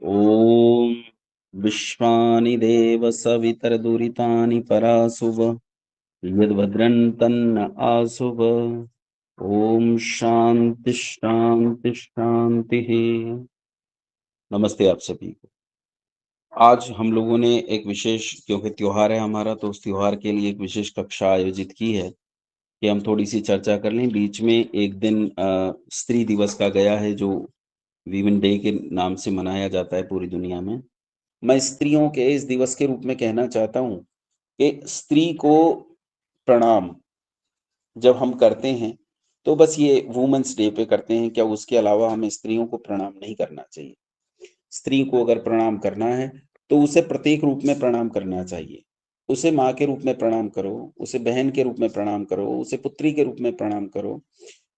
ॐ विश्वानि देव सवितरदुरितानि परासुव यद्भद्रं तन्न आसुव। ओम शांति शांति शांति। नमस्ते आप सभी को। आज हम लोगों ने एक विशेष, क्योंकि त्योहार है हमारा, तो उस त्योहार के लिए एक विशेष कक्षा आयोजित की है कि हम थोड़ी सी चर्चा कर लें। बीच में एक दिन स्त्री दिवस का गया है, जो वीमेन डे के नाम से मनाया जाता है पूरी दुनिया में। मैं स्त्रियों के इस दिवस के रूप में कहना चाहता हूँ कि स्त्री को प्रणाम जब हम करते हैं तो बस ये वुमेन्स डे पे करते हैं क्या, उसके अलावा हमें स्त्रियों को प्रणाम नहीं करना चाहिए। स्त्री को अगर प्रणाम करना है तो उसे प्रतीक रूप में प्रणाम करना चाहिए। उसे माँ के रूप में प्रणाम करो, उसे बहन के रूप में प्रणाम करो, उसे पुत्री के रूप में प्रणाम करो,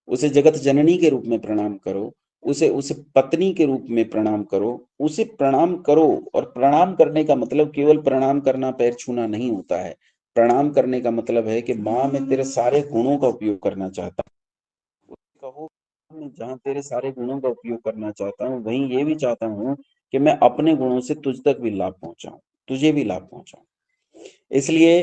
उसे जगत जननी के रूप में प्रणाम करो, उसे उसे पत्नी के रूप में प्रणाम करो। उसे प्रणाम करो। और प्रणाम करने का मतलब केवल प्रणाम करना, पैर छूना नहीं होता है। प्रणाम करने का मतलब है कि माँ, मैं तेरे सारे गुणों का उपयोग करना चाहता हूँ। कहो, मैं जहाँ तेरे सारे गुणों का उपयोग करना चाहता हूँ, वहीं ये भी चाहता हूँ कि मैं अपने गुणों से तुझ तक भी लाभ पहुंचाऊं, तुझे भी लाभ पहुंचाऊं। इसलिए,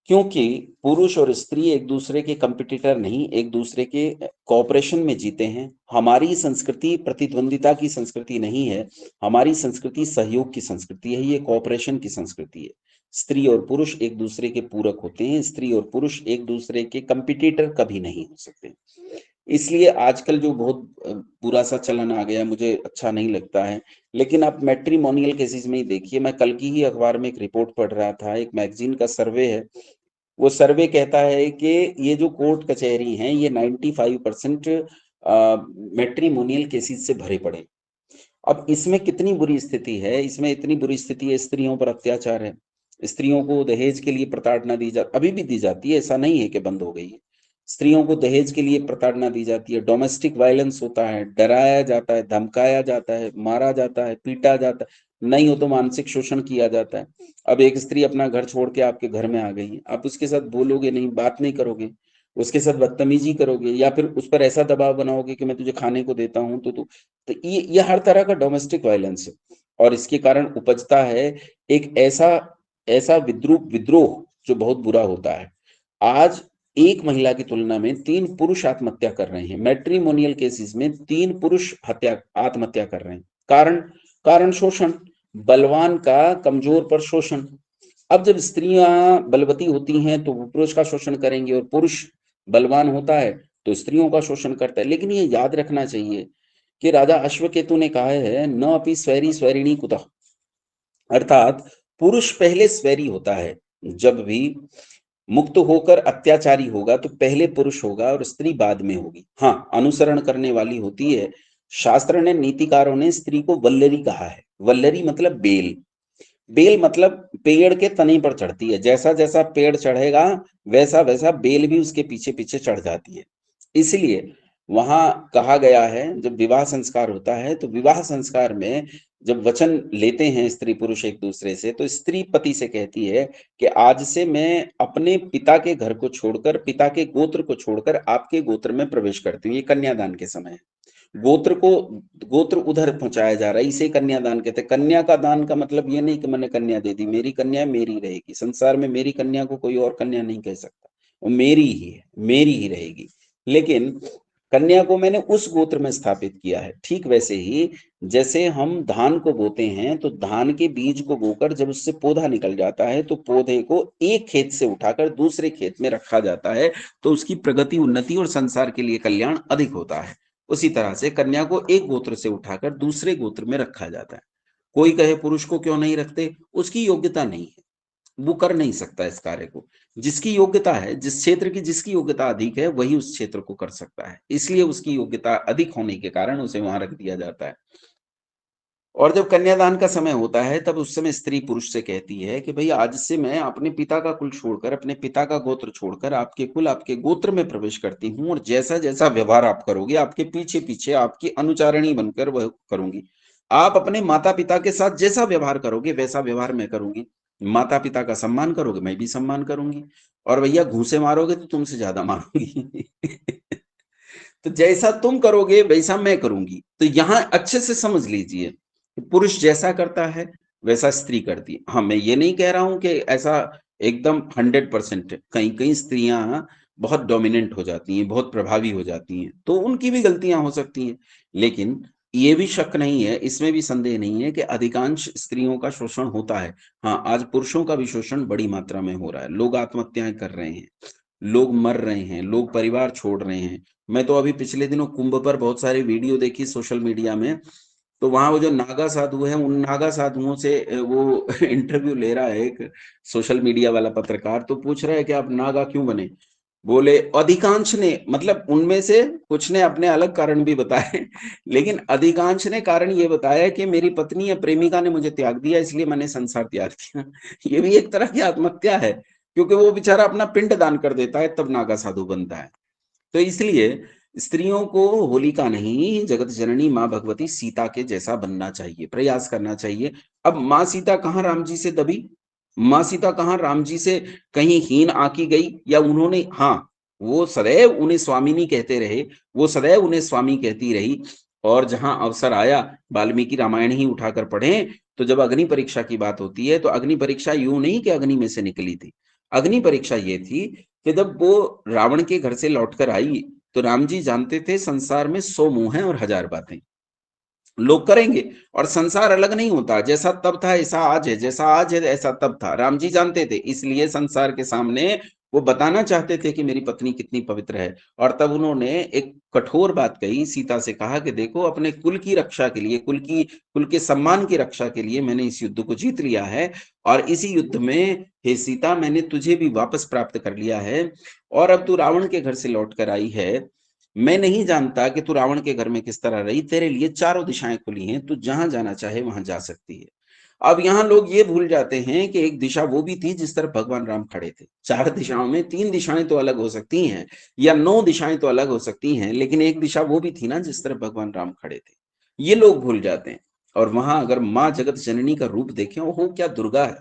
क्योंकि पुरुष और स्त्री एक दूसरे के कंपटीटर नहीं, एक दूसरे के कोऑपरेशन में जीते हैं। हमारी संस्कृति प्रतिद्वंदिता की संस्कृति नहीं है, हमारी संस्कृति सहयोग की संस्कृति है, ये कोऑपरेशन की संस्कृति है। स्त्री और पुरुष एक दूसरे के पूरक होते हैं, स्त्री और पुरुष एक दूसरे के कंपटीटर कभी नहीं हो सकते। इसलिए आजकल जो बहुत बुरा सा चलन आ गया, मुझे अच्छा नहीं लगता है। लेकिन आप मैट्रिमोनियल केसेस में ही देखिए, मैं कल की ही अखबार में एक रिपोर्ट पढ़ रहा था, एक मैगजीन का सर्वे है। वो सर्वे कहता है कि ये जो कोर्ट कचहरी हैं, ये 95% मैट्रिमोनियल केसेस से भरे पड़े। अब इसमें कितनी बुरी स्थिति है, इसमें इतनी बुरी स्थिति है, स्त्रियों पर अत्याचार है। स्त्रियों को दहेज के लिए प्रताड़ना दी जा, अभी भी दी जाती है, ऐसा नहीं है कि बंद हो गई है। स्त्रियों को दहेज के लिए प्रताड़ना दी जाती है, डोमेस्टिक वायलेंस होता है, डराया जाता है, धमकाया जाता है, मारा जाता है, पीटा जाता है, नहीं हो तो मानसिक शोषण किया जाता है। अब एक स्त्री अपना घर छोड़ के आपके घर में आ गई है, आप उसके साथ बोलोगे नहीं, बात नहीं करोगे, उसके साथ बदतमीजी करोगे, या फिर उस पर ऐसा दबाव बनाओगे कि मैं तुझे खाने को देता हूं तो ये हर तरह का डोमेस्टिक वायलेंस है। और इसके कारण उपजता है एक ऐसा ऐसा विद्रोह जो बहुत बुरा होता है। आज एक महिला की तुलना में 3 पुरुष आत्महत्या कर रहे हैं। मैट्रिमोनियल केसेस में 3 पुरुष हत्या आत्महत्या कर रहे हैं। कारण कारण शोषण, बलवान का कमजोर पर शोषण। अब जब स्त्रियां बलवती होती हैं तो वो पुरुष का शोषण करेंगे, और पुरुष बलवान होता है तो स्त्रियों का शोषण करता है। लेकिन ये याद रखना चाहिए कि राजा अश्वकेतु ने कहा है, न अपि स्वैरी स्वैरिणी कुतः, अर्थात पुरुष पहले स्वैरी होता है। जब भी मुक्त होकर अत्याचारी होगा तो पहले पुरुष होगा और स्त्री बाद में होगी। हाँ, अनुसरण करने वाली होती है। शास्त्र ने, नीतिकारों ने स्त्री को वल्लरी कहा है। वल्लरी मतलब बेल। बेल मतलब पेड़ के तने पर चढ़ती है, जैसा जैसा पेड़ चढ़ेगा वैसा वैसा बेल भी उसके पीछे पीछे चढ़ जाती है। इसलिए वहां कहा गया है, जब विवाह संस्कार होता है तो विवाह संस्कार में जब वचन लेते हैं स्त्री पुरुष एक दूसरे से, तो स्त्री पति से कहती है कि आज से मैं अपने पिता के घर को छोड़कर, पिता के गोत्र को छोड़कर आपके गोत्र में प्रवेश करती हूँ। ये कन्यादान के समय है। गोत्र को, गोत्र उधर पहुंचाया जा रहा है, इसे कन्यादान कहते हैं। कन्या का दान का मतलब ये नहीं कि मैंने कन्या दे दी, मेरी कन्या मेरी रहेगी। संसार में मेरी कन्या को कोई और कन्या नहीं कह सकता, वो मेरी ही है, मेरी ही रहेगी। लेकिन कन्या को मैंने उस गोत्र में स्थापित किया है। ठीक वैसे ही जैसे हम धान को बोते हैं, तो धान के बीज को बोकर जब उससे पौधा निकल जाता है तो पौधे को एक खेत से उठाकर दूसरे खेत में रखा जाता है, तो उसकी प्रगति, उन्नति और संसार के लिए कल्याण अधिक होता है। उसी तरह से कन्या को एक गोत्र से उठाकर दूसरे गोत्र में रखा जाता है। कोई कहे पुरुष को क्यों नहीं रखते, उसकी योग्यता नहीं है, वो कर नहीं सकता इस कार्य को। जिसकी योग्यता है, जिस क्षेत्र की जिसकी योग्यता अधिक है, वही उस क्षेत्र को कर सकता है। इसलिए उसकी योग्यता अधिक होने के कारण उसे वहां रख दिया जाता है। और जब कन्यादान का समय होता है, तब उस समय स्त्री पुरुष से कहती है कि भाई, आज से मैं अपने पिता का कुल छोड़कर, अपने पिता का गोत्र छोड़कर आपके कुल, आपके गोत्र में प्रवेश करती हूँ, और जैसा जैसा व्यवहार आप करोगे, आपके पीछे पीछे आपकी अनुचारिणी बनकर वह करूंगी। आप अपने माता पिता के साथ जैसा व्यवहार करोगे वैसा व्यवहार मैं करूंगी। माता पिता का सम्मान करोगे, मैं भी सम्मान करूंगी। और भैया, घूंसे मारोगे तो तुमसे ज्यादा मारूंगी। तो जैसा तुम करोगे वैसा मैं करूंगी। तो यहां अच्छे से समझ लीजिए, पुरुष जैसा करता है वैसा स्त्री करती है। हाँ, मैं ये नहीं कह रहा हूं कि ऐसा एकदम 100%। कई कई स्त्रियां बहुत डोमिनेंट हो जाती हैं, बहुत प्रभावी हो जाती हैं, तो उनकी भी गलतियां हो सकती हैं। लेकिन ये भी शक नहीं है, इसमें भी संदेह नहीं है कि अधिकांश स्त्रियों का शोषण होता है। हाँ, आज पुरुषों का भी शोषण बड़ी मात्रा में हो रहा है। लोग आत्महत्याएं कर रहे हैं, लोग मर रहे हैं, लोग परिवार छोड़ रहे हैं। मैं तो अभी पिछले दिनों कुंभ पर बहुत सारी वीडियो देखी सोशल मीडिया में, तो वहां वो जो नागा साधु है, उन नागा साधुओं से वो इंटरव्यू ले रहा है एक सोशल मीडिया वाला पत्रकार, तो पूछ रहा है कि आप नागा क्यों बने। बोले अधिकांश ने, मतलब उनमें से कुछ ने अपने अलग कारण भी बताए, लेकिन अधिकांश ने कारण ये बताया कि मेरी पत्नी या प्रेमिका ने मुझे त्याग दिया, इसलिए मैंने संसार त्याग दिया। ये भी एक तरह की आत्महत्या है, क्योंकि वो बेचारा अपना पिंड दान कर देता है तब नागा साधु बनता है। तो इसलिए स्त्रियों को होलिका नहीं, जगत जननी माँ भगवती सीता के जैसा बनना चाहिए, प्रयास करना चाहिए। अब माँ सीता कहाँ राम जी से दबी, माँ सीता कहाँ राम जी से कहीं हीन आकी गई, या उन्होंने, हाँ, वो सदैव उन्हें स्वामिनी कहते रहे, वो सदैव उन्हें स्वामी कहती रही। और जहां अवसर आया, वाल्मीकि रामायण ही उठाकर पढ़े, तो जब अग्नि परीक्षा की बात होती है, तो अग्नि परीक्षा यूं नहीं कि अग्नि में से निकली थी। अग्नि परीक्षा ये थी कि जब वो रावण के घर से लौटकर आई, तो राम जी जानते थे संसार में 100 मुंह हैं और 1000 बातें लोग करेंगे, और संसार अलग नहीं होता। जैसा तब था ऐसा आज है, जैसा आज है ऐसा तब था, राम जी जानते थे। इसलिए संसार के सामने वो बताना चाहते थे कि मेरी पत्नी कितनी पवित्र है। और तब उन्होंने एक कठोर बात कही, सीता से कहा कि देखो, अपने कुल की रक्षा के लिए, कुल के सम्मान की रक्षा के लिए मैंने इस युद्ध को जीत लिया है, और इसी युद्ध में हे सीता, मैंने तुझे भी वापस प्राप्त कर लिया है। और अब तू रावण के घर से लौट कर आई है, मैं नहीं जानता कि तू रावण के घर में किस तरह रही, तेरे लिए चारों दिशाएं खुली हैं, तू जहां जाना चाहे वहां जा सकती है। अब यहाँ लोग ये भूल जाते हैं कि एक दिशा वो भी थी जिस तरफ भगवान राम खड़े थे। 4 दिशाओं में 3 दिशाएं तो अलग हो सकती हैं, या 9 दिशाएं तो अलग हो सकती हैं, लेकिन एक दिशा वो भी थी ना जिस तरफ भगवान राम खड़े थे। ये लोग भूल जाते हैं। और वहां अगर माँ जगत जननी का रूप देखें, ओहो क्या दुर्गा है,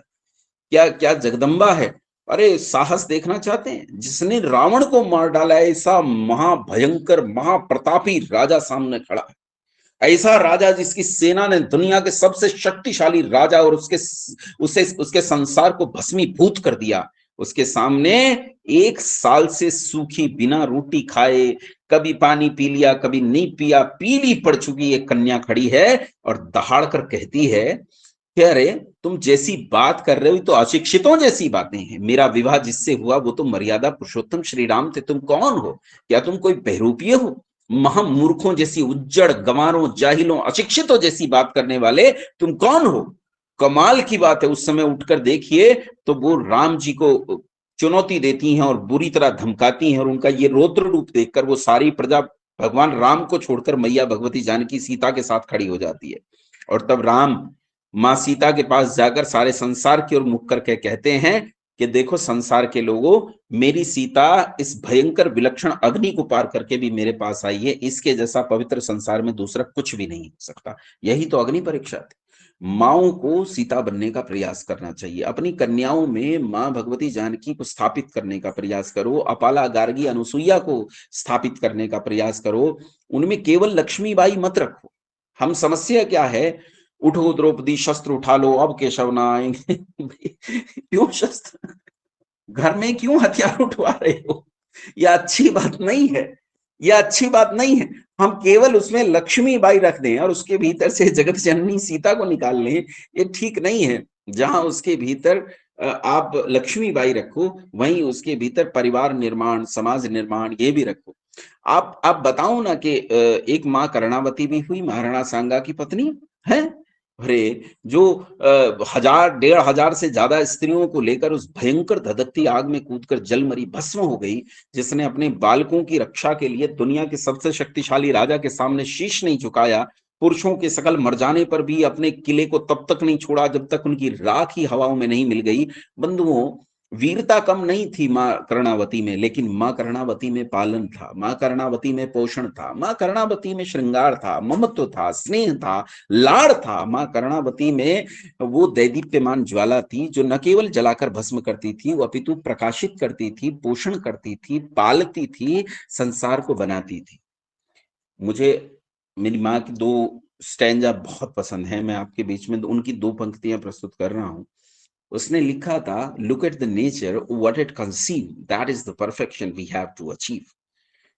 क्या क्या जगदम्बा है। अरे साहस देखना चाहते हैं, जिसने रावण को मार डाला, ऐसा महाभयंकर महाप्रतापी राजा सामने खड़ा है। ऐसा राजा जिसकी सेना ने दुनिया के सबसे शक्तिशाली राजा और उसके संसार को भस्मीभूत कर दिया, उसके सामने 1 साल से सूखी बिना रोटी खाए, कभी पानी पी लिया कभी नहीं पिया, पीली पड़ चुकी एक कन्या खड़ी है, और दहाड़ कर कहती है कि अरे तुम जैसी बात कर रहे हो तो अशिक्षितों जैसी बातें हैं। मेरा विवाह जिससे हुआ वो तो मर्यादा पुरुषोत्तम श्री राम थे, तुम कौन हो? क्या तुम कोई बहरूपीय हो? महामूर्खों जैसी, उज्जड़ गंवारों जाहिलों अशिक्षितों जैसी बात करने वाले तुम कौन हो? कमाल की बात है, उस समय उठकर देखिए तो वो राम जी को चुनौती देती हैं और बुरी तरह धमकाती हैं, और उनका ये रौद्र रूप देखकर वो सारी प्रजा भगवान राम को छोड़कर मैया भगवती जानकी सीता के साथ खड़ी हो जाती है। और तब राम माँ सीता के पास जाकर सारे संसार की ओर मुख करके कहते हैं कि देखो संसार के लोगों, मेरी सीता इस भयंकर विलक्षण अग्नि को पार करके भी मेरे पास आई है, इसके जैसा पवित्र संसार में दूसरा कुछ भी नहीं हो सकता। यही तो अग्नि परीक्षा थी। माओ को सीता बनने का प्रयास करना चाहिए। अपनी कन्याओं में माँ भगवती जानकी को स्थापित करने का प्रयास करो, अपाला गार्गी अनुसुईया को स्थापित करने का प्रयास करो। उनमें केवल लक्ष्मीबाई मत रखो। हम समस्या क्या है, उठो द्रौपदी शस्त्र उठा लो, अब केशव ना आएंगे। क्यों शस्त्र, घर में क्यों हथियार उठवा रहे हो? यह अच्छी बात नहीं है, यह अच्छी बात नहीं है। हम केवल उसमें लक्ष्मीबाई रख दें और उसके भीतर से जगत जननी सीता को निकाल लें, ये ठीक नहीं है। जहां उसके भीतर आप लक्ष्मीबाई रखो, वहीं उसके भीतर परिवार निर्माण, समाज निर्माण ये भी रखो। आप बताओ ना कि एक माँ कर्णावती भी हुई, महाराणा सांगा की पत्नी है। अरे जो 1000 1500 से ज्यादा स्त्रियों को लेकर उस भयंकर धधकती आग में कूदकर जल मरी, भस्म हो गई, जिसने अपने बालकों की रक्षा के लिए दुनिया के सबसे शक्तिशाली राजा के सामने शीश नहीं झुकाया, पुरुषों के सकल मर जाने पर भी अपने किले को तब तक नहीं छोड़ा जब तक उनकी राख ही हवाओं में नहीं मिल गई। बंधुओं, वीरता कम नहीं थी माँ कर्णावती में, लेकिन माँ कर्णावती में पालन था, माँ कर्णावती में पोषण था, माँ कर्णावती में श्रृंगार था, ममत्व था, स्नेह था, लाड़ था। माँ कर्णावती में वो दैदीप्यमान ज्वाला थी जो न केवल जलाकर भस्म करती थी, वो अपितु प्रकाशित करती थी, पोषण करती थी, पालती थी, संसार को बनाती थी। मुझे मेरी माँ की 2 स्टैंजा बहुत पसंद है, मैं आपके बीच में उनकी 2 पंक्तियाँ प्रस्तुत कर रहा हूँ। उसने लिखा था, "look at the nature, what it conceive, that is the perfection we have to achieve."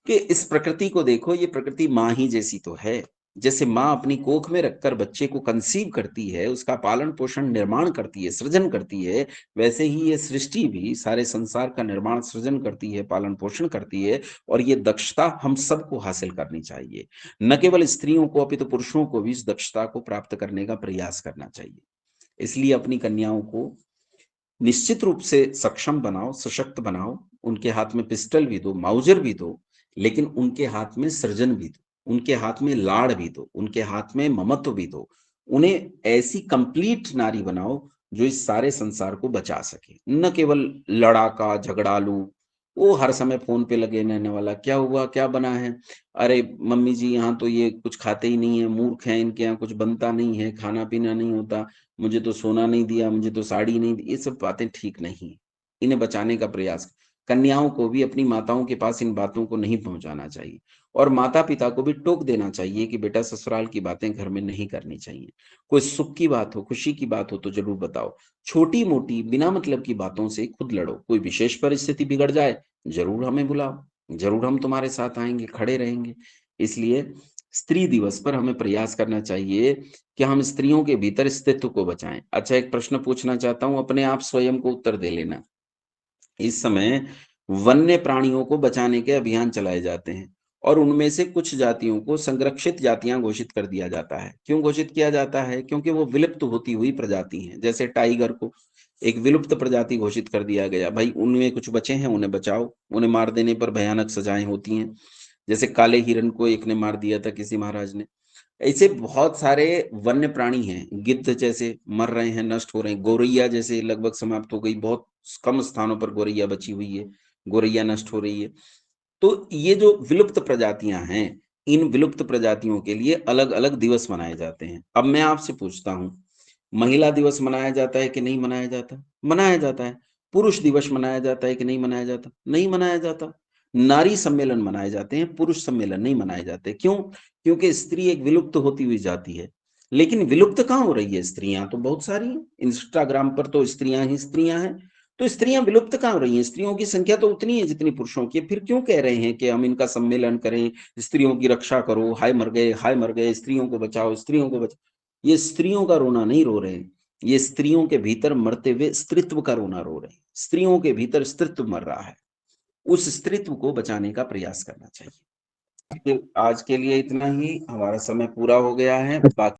कि इस प्रकृति को देखो, ये प्रकृति माँ ही जैसी तो है। जैसे माँ अपनी कोख में रखकर बच्चे को कंसीव करती है, उसका पालन-पोषण, निर्माण करती है, सृजन करती है, वैसे ही ये सृष्टि भी सारे संसार का निर्माण, सृजन करती है, पालन-पोषण करती है और ये दक्षता हम सबको हासिल करनी चाहिए। न केवल स्त्रियों को अपितु पुरुषों को भी इस दक्षता को प्राप्त करने का प्रयास करना चाहिए। इसलिए अपनी कन्याओं को निश्चित रूप से सक्षम बनाओ, सशक्त बनाओ, उनके हाथ में पिस्टल भी दो, माउज़र भी दो, लेकिन उनके हाथ में सृजन भी दो, उनके हाथ में लाड़ भी दो, उनके हाथ में ममत्व भी दो। उन्हें ऐसी कंप्लीट नारी बनाओ, जो इस सारे संसार को बचा सके। न केवल लड़ाका, झगड़ालू, वो हर समय फ़ोन पे लगे रहने वाला, "क्या हुआ? क्या बना है? अरे! मम्मी जी यहाँ तो ये कुछ खाते ही नहीं है, मूर्ख हैं, इनके यहाँ कुछ बनता नहीं है, खाना-पीना नहीं होता। मुझे तो सोना नहीं दिया, मुझे तो साड़ी नहीं दी, ये सब बातें ठीक नहीं है। इन्हें बचाने का प्रयास कन्याओं को भी अपनी माताओं के पास इन बातों को नहीं पहुँचाना चाहिए और माता-पिता को भी टोक देना चाहिए कि बेटा ससुराल की बातें घर में नहीं करनी चाहिए। कोई सुख की बात हो, खुशी की बात हो तो ज़रूर बताओ। छोटी-मोटी बिना मतलब की बातों से खुद लड़ो। कोई विशेष परिस्थिति बिगड़ जाए, ज़रूर हमें बुलाओ, ज़रूर हम तुम्हारे साथ आएँगे, खड़े रहेंगे। इसलिए स्त्री दिवस पर हमें प्रयास करना चाहिए कि हम स्त्रियों के भीतर स्तित्व को बचाएँ। अच्छा एक प्रश्न पूछना चाहता हूँ, अपने आप स्वयं को उत्तर दे लेना। इस समय वन्य प्राणियों को बचाने के अभियान चलाए जाते हैं और उनमें से कुछ जातियों को संरक्षित जातियाँ घोषित कर दिया जाता है। क्यों घोषित किया जाता है? क्योंकि वो विलुप्त होती हुई प्रजाति हैं। जैसे टाइगर को एक विलुप्त प्रजाति घोषित कर दिया गया। भाई उनमें कुछ बचे हैं, उन्हें बचाओ। उन्हें मार देने पर भयानक सज़ाएँ होती हैं। जैसे काले हिरन को एक ने मार दिया था किसी महाराज ने। ऐसे बहुत सारे वन्य प्राणी हैं, गिद्ध जैसे मर रहे हैं, नष्ट हो रहे हैं, गौरैया जैसे लगभग समाप्त हो गई, बहुत कम स्थानों पर गौरैया बची हुई है, गौरैया नष्ट हो रही है। तो ये जो विलुप्त प्रजातियाँ हैं, इन विलुप्त प्रजातियों के लिए अलग-अलग दिवस मनाए जाते हैं। अब मैं आपसे पूछता हूँ, महिला दिवस मनाया जाता है कि नहीं मनाया जाता? मनाया जाता है। पुरुष दिवस मनाया जाता है कि नहीं मनाया जाता? नहीं मनाया जाता। नारी सम्मेलन मनाए जाते हैं, पुरुष सम्मेलन नहीं मनाए जाते। क्यों? क्योंकि स्त्री एक विलुप्त होती हुई जाति है। लेकिन विलुप्त कहाँ हो रही है? स्त्रियाँ तो बहुत सारी हैं। इंस्टाग्राम पर तो स्त्रियाँ ही स्त्रियाँ हैं। तो स्त्रियाँ विलुप्त कहाँ हो रही हैं? स्त्रियों की संख्या तो उतनी है जितनी पुरुषों की है। फिर क्यों कह रहे हैं कि हम इनका सम्मेलन करें, स्त्रियों की रक्षा करो, हाय मर गए, स्त्रियों को बचाओ, स्त्रियों को बचाओ। ये स्त्रियों का रोना नहीं रो रहे हैं। ये स्त्रियों के भीतर मरते हुए स्त्रीत्व का रोना रो रहे हैं। स्त्रियों के भीतर स्त्रीत्व मर रहा है। उस स्त्रीत्व को बचाने का प्रयास करना चाहिए। आज के लिए इतना ही, हमारा समय पूरा हो गया है। बाकी